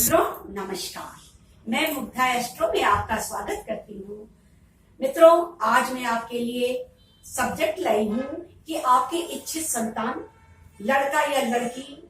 मित्रों नमस्कार, मैं मुग्धा एस्ट्रो में आपका स्वागत करती हूँ। मित्रों, आज मैं आपके लिए सब्जेक्ट लाई हूँ कि आपके इच्छित संतान लड़का या लड़की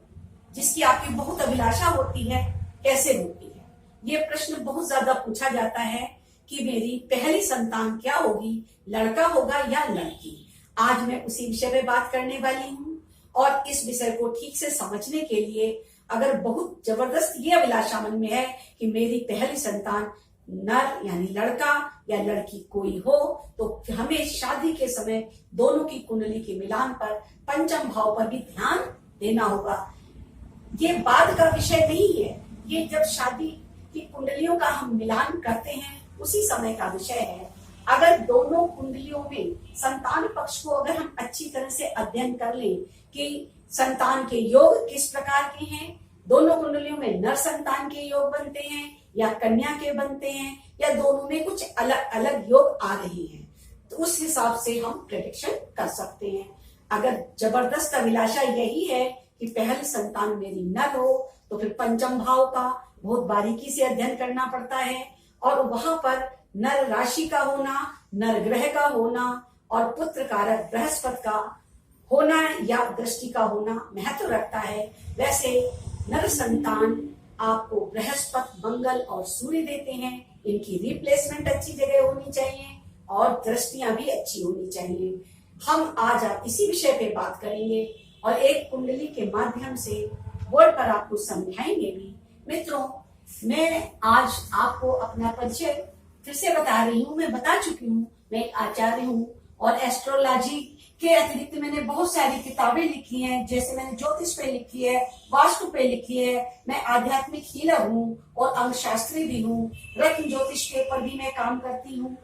जिसकी आपकी बहुत अभिलाषा होती है कैसे होती है। ये प्रश्न बहुत ज्यादा पूछा जाता है कि मेरी पहली संतान क्या होगी, लड़का होगा या लड़की। आज मैं उसी विषय में बात करने वाली हूँ और इस विषय को ठीक से समझने के लिए अगर बहुत जबरदस्त ये अभिलाषा मन में है कि मेरी पहली संतान नर यानी लड़का या लड़की कोई हो, तो हमें शादी के समय दोनों की कुंडली के मिलान पर पंचम भाव पर भी ध्यान देना होगा। ये बाद का विषय नहीं है, ये जब शादी की कुंडलियों का हम मिलान करते हैं उसी समय का विषय है। अगर दोनों कुंडलियों में संतान पक्ष को अगर हम अच्छी तरह से अध्ययन कर लें कि संतान के योग किस प्रकार के हैं, दोनों कुंडलियों में नर संतान के योग बनते हैं या कन्या के बनते हैं या दोनों में कुछ अलग अलग योग आ रहे हैं, तो उस हिसाब से हम प्रेडिक्शन कर सकते हैं। अगर जबरदस्त अभिलाषा यही है कि पहली संतान मेरी नर हो, तो फिर पंचम भाव का बहुत बारीकी से अध्ययन करना पड़ता है और वहां पर नर राशि का होना, नर ग्रह का होना और पुत्र कारक बृहस्पति का होना या दृष्टि का होना महत्व रखता है। वैसे नर संतान आपको बृहस्पति, मंगल और सूर्य देते हैं। इनकी रिप्लेसमेंट अच्छी जगह होनी चाहिए और दृष्टियां भी अच्छी होनी चाहिए। हम आज आप इसी विषय पे बात करेंगे और एक कुंडली के माध्यम से बोर्ड पर आपको समझाएंगे भी। मित्रों, मैं आज आपको अपना परिचय फिर से बता रही हूँ। मैं बता चुकी हूँ, मैं एक आचार्य हूँ और एस्ट्रोलॉजी के अतिरिक्त मैंने बहुत सारी किताबें लिखी हैं। जैसे मैंने ज्योतिष पे लिखी है, वास्तु पे लिखी है, मैं आध्यात्मिक हीलर हूँ और अंगशास्त्री भी हूँ, रत्न ज्योतिष के ऊपर भी मैं काम करती हूँ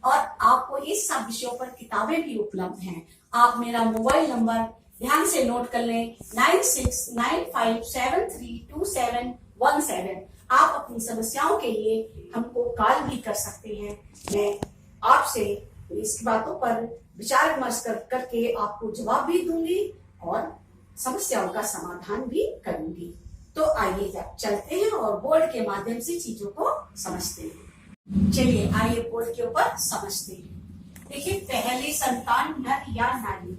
और आपको इस सब विषयों पर किताबें भी उपलब्ध हैं। आप मेरा मोबाइल नंबर ध्यान से नोट कर लें, 9695732717। आप अपनी समस्याओं के लिए हमको कॉल भी कर सकते हैं। मैं आपसे इसकी बातों पर विचार विमर्श करके आपको जवाब भी दूंगी और समस्याओं का समाधान भी करूंगी। तो आइए चलते हैं और बोर्ड के माध्यम से चीजों को समझते हैं। चलिए आइए बोर्ड के ऊपर समझते हैं। देखिए, पहली संतान नर या नारी,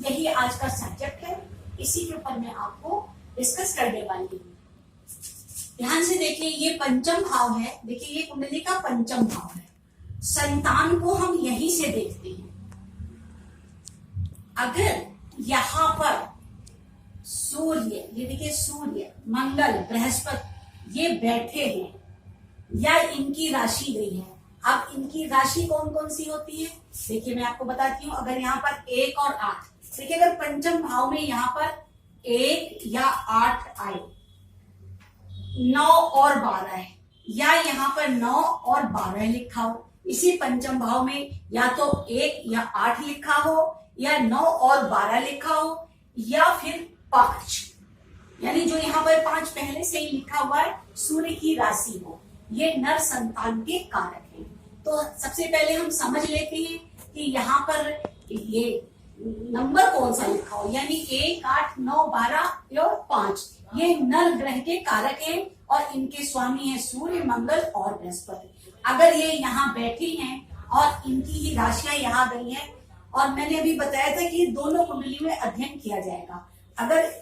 यही आज का सब्जेक्ट है। इसी के ऊपर मैं आपको डिस्कस करने वाली हूँ। ध्यान से देखिए, ये पंचम भाव है। देखिए, ये कुंडली का पंचम भाव है। संतान को हम यहीं से देखते हैं। अगर यहाँ पर सूर्य, ये देखिए सूर्य, मंगल, बृहस्पति ये बैठे हैं या इनकी राशि गई है। अब इनकी राशि कौन कौन सी होती है, देखिए मैं आपको बताती हूँ। अगर यहाँ पर 1 और 8, देखिए अगर पंचम भाव में यहाँ पर 1 या 8 आए, 9 और 12 है, या यहाँ पर 9 और 12 लिखा हो, इसी पंचम भाव में या तो 1 या 8 लिखा हो या 9 और 12 लिखा हो या फिर 5, यानी जो यहाँ पर 5 पहले से ही लिखा हुआ है, सूर्य की राशि हो, ये नर संतान के कारक हैं। तो सबसे पहले हम समझ लेते हैं कि यहाँ पर ये नंबर कौन सा लिखा हो, यानी 1, 8, 9, 12 और 5 ये नर ग्रह के कारक हैं और इनके स्वामी हैं सूर्य, मंगल और बृहस्पति। अगर ये यहाँ बैठी हैं और इनकी ही राशियां यहाँ गई हैं, और मैंने अभी बताया था कि दोनों कुंडली में अध्ययन किया जाएगा। अगर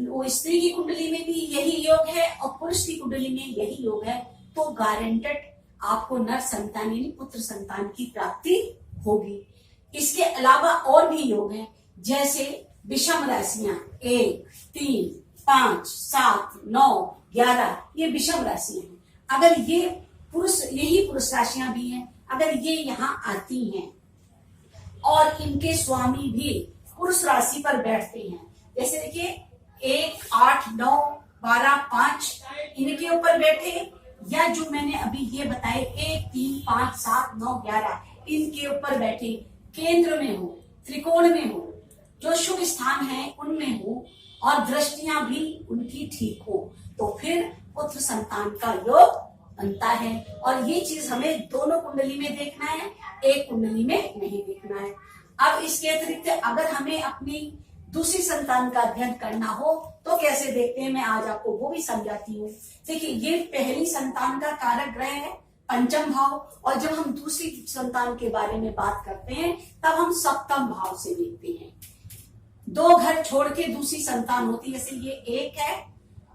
वो स्त्री की कुंडली में भी यही योग है और पुरुष की कुंडली में यही योग है, तो गारंटेड आपको नर संतान यानी पुत्र संतान की प्राप्ति होगी। इसके अलावा और भी योग हैं, जैसे विषम राशियां 1, 3, 5, 7, 9, 11 ये विषम राशियां हैं। अगर ये पुरुष, यही पुरुष राशियां भी हैं, अगर ये यहाँ आती हैं और इनके स्वामी भी पुरुष राशि पर बैठते हैं, जैसे देखिए 1, 8, 9, 12, 5 इनके ऊपर बैठे, या जो मैंने अभी ये बताए 1, 3, 5, 7, 9, 11 इनके ऊपर बैठे, केंद्र में हो, त्रिकोण में हो, जो शुभ स्थान है उनमें हो और दृष्टियां भी उनकी ठीक हो, तो फिर पुत्र संतान का योग बनता है। और ये चीज हमें दोनों कुंडली में देखना है, एक कुंडली में नहीं देखना है। अब इसके अतिरिक्त अगर हमें अपनी दूसरी संतान का अध्ययन करना हो तो कैसे देखते हैं, मैं आज आपको वो भी समझाती हूँ। देखिए, ये पहली संतान का कारक ग्रह है पंचम भाव, और जब हम दूसरी संतान के बारे में बात करते हैं तब हम सप्तम भाव से देखते हैं। दो घर छोड़ के दूसरी संतान होती है, जैसे ये एक है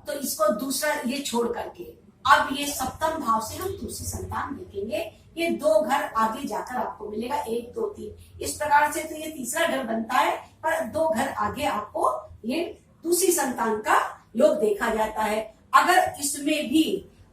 तो इसको दूसरा ये छोड़ करके, अब ये सप्तम भाव से हम दूसरी संतान देखेंगे। ये दो घर आगे जाकर आपको मिलेगा, 1 2 3 इस प्रकार से, तो ये तीसरा घर बनता है, पर 2 घर आगे आपको ये दूसरी संतान का योग देखा जाता है। अगर इसमें भी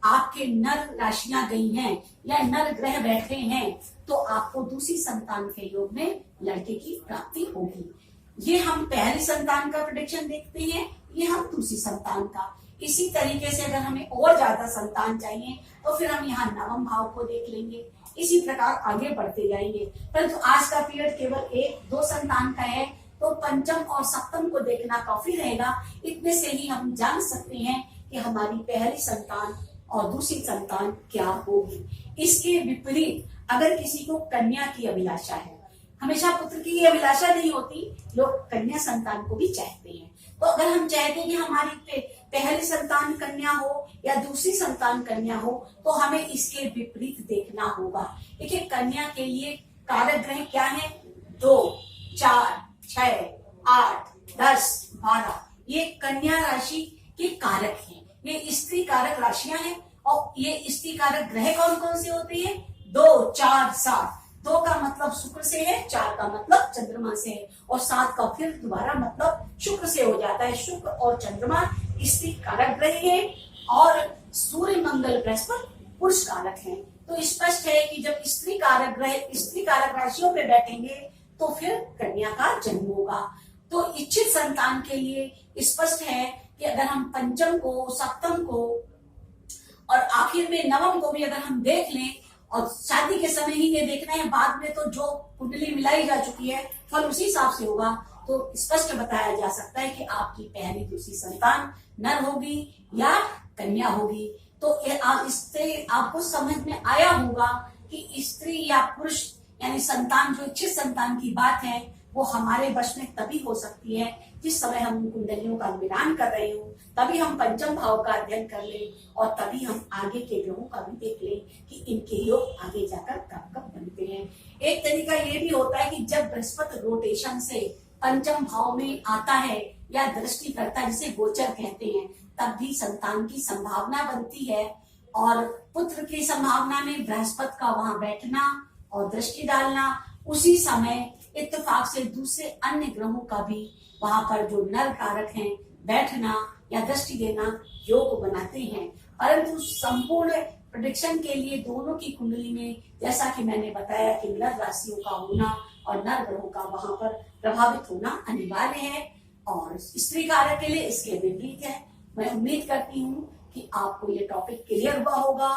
आपके नर राशियां गई हैं या नर ग्रह बैठे हैं तो आपको दूसरी संतान के योग में लड़के की प्राप्ति होगी। ये हम पहली संतान का प्रेडिक्शन देखते हैं, ये हम दूसरी संतान का। इसी तरीके से अगर हमें और ज्यादा संतान चाहिए तो फिर हम यहाँ नवम भाव को देख लेंगे। इसी प्रकार आगे बढ़ते जाएंगे, परंतु आज का पीरियड केवल 1 2 संतान का है, तो पंचम और सप्तम को देखना काफी रहेगा। इतने से ही हम जान सकते हैं कि हमारी पहली संतान और दूसरी संतान क्या होगी। इसके विपरीत अगर किसी को कन्या की अभिलाषा है, हमेशा पुत्र की अभिलाषा नहीं होती, लोग कन्या संतान को भी चाहते हैं। तो अगर हम चाहते हैं कि हमारी पहली संतान कन्या हो या दूसरी संतान कन्या हो, तो हमें इसके विपरीत देखना होगा। देखिए, कन्या के लिए कारक ग्रह क्या है? 2 4 6 8 10 12, ये कन्या राशि के कारक हैं। ये स्त्री कारक राशियां हैं, और ये स्त्री कारक ग्रह कौन कौन से होते हैं? 2 4 7। 2 का मतलब शुक्र से है, 4 का मतलब चंद्रमा से है, और 7 का फिर दोबारा मतलब शुक्र से हो जाता है। शुक्र और चंद्रमा स्त्री कारक ग्रह है, और सूर्य मंगल बृहस्पति पुरुष कारक है। तो स्पष्ट है कि जब स्त्री कारक ग्रह स्त्री कारक राशियों पे बैठेंगे तो फिर कन्या का जन्म होगा। तो इच्छित संतान के लिए स्पष्ट है कि अगर हम पंचम को, सप्तम को और आखिर में नवम को भी अगर हम देख लें, और शादी के समय ही ये देखना है, बाद में तो जो कुंडली मिलाई जा चुकी है फल उसी हिसाब से होगा, तो स्पष्ट बताया जा सकता है कि आपकी पहली दूसरी संतान नर होगी या कन्या होगी। तो इससे आपको समझ में आया होगा कि स्त्री या पुरुष यानी संतान, जो इच्छित संतान की बात है, वो हमारे वश में तभी हो सकती है जिस समय हम कुंडलियों का मिलान कर रहे हो, तभी हम पंचम भाव का अध्ययन कर लें, और तभी हम आगे के ग्रहों का भी देख लें कि इनके योग आगे जाकर कब कब बनते हैं। एक तरीका ये भी होता है कि जब बृहस्पति रोटेशन से पंचम भाव में आता है या दृष्टि करता है, जिसे गोचर कहते हैं, तब भी संतान की संभावना बनती है, और पुत्र की संभावना में बृहस्पति का वहां बैठना और दृष्टि डालना, उसी समय इत्तेफाक से दूसरे अन्य ग्रहों का भी वहां पर जो नर कारक हैं बैठना या दृष्टि देना योग बनाते हैं। परंतु संपूर्ण प्रेडिक्शन के लिए दोनों की कुंडली में, जैसा कि मैंने बताया कि नर राशियों का होना और नर ग्रहों का वहां पर प्रभावित होना अनिवार्य है, और स्त्री कारक के लिए इसके विपरीत है। मैं उम्मीद करती हूँ कि आपको ये टॉपिक क्लियर हुआ होगा,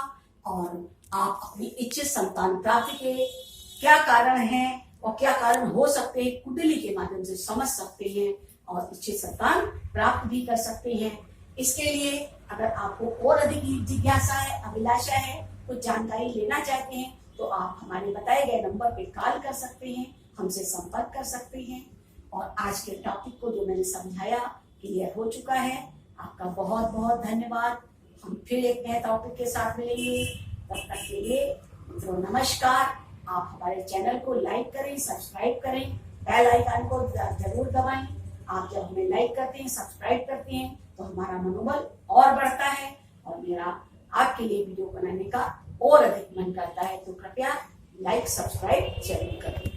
और आप अपनी इच्छित संतान प्राप्ति के क्या कारण है और क्या कारण हो सकते हैं कुंडली के माध्यम से समझ सकते हैं, और इच्छित संतान प्राप्त भी कर सकते हैं। इसके लिए अगर आपको और अधिक जिज्ञासा है, अभिलाषा है, कुछ जानकारी लेना चाहते हैं, तो आप हमारे बताए गए नंबर पे कॉल कर सकते हैं, हमसे संपर्क कर सकते हैं। और आज के टॉपिक को जो मैंने समझाया क्लियर हो चुका है। आपका बहुत बहुत धन्यवाद। हम फिर एक नए टॉपिक के साथ मिलेंगे, तब तक के लिए मित्रों नमस्कार। आप हमारे चैनल को लाइक करें, सब्सक्राइब करें, बेल आइकन को जरूर दबाएं। आप जब हमें लाइक करते हैं, सब्सक्राइब करते हैं, तो हमारा मनोबल और बढ़ता है, और मेरा आपके लिए वीडियो बनाने का और अधिक मन करता है। तो कृपया लाइक सब्सक्राइब जरूर करें।